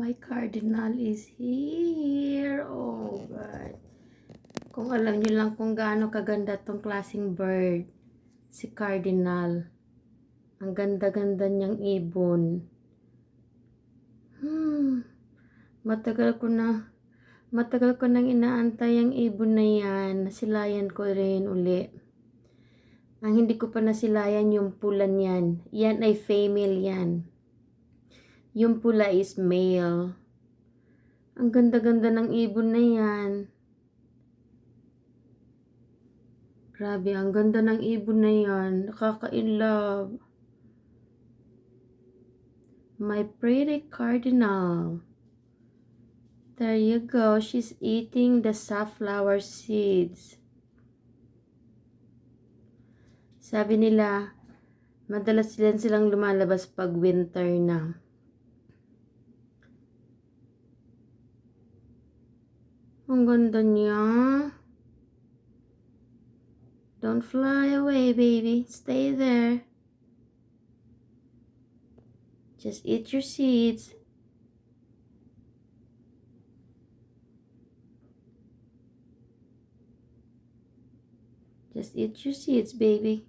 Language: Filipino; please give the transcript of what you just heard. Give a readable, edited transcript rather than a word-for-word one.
My cardinal is here. Oh, God. Kung alam nyo lang kung gaano kaganda tong klaseng bird. Si cardinal. Ang ganda-ganda niyang ibon. Matagal ko nang inaantay ang ibon na yan. Nasilayan ko rin uli. Ang hindi ko pa nasilayan yung pula niyan. Yan ay female yan. Yung pula is male. Ang ganda-ganda ng ibon na yan. Grabe, ang ganda ng ibon na yan. Nakaka-inlove. My pretty cardinal. There you go. She's eating the safflower seeds. Sabi nila, madalas silang lumalabas pag winter na. Ang ganda niya. Don't fly away, baby. Stay there. Just eat your seeds. Just eat your seeds, baby.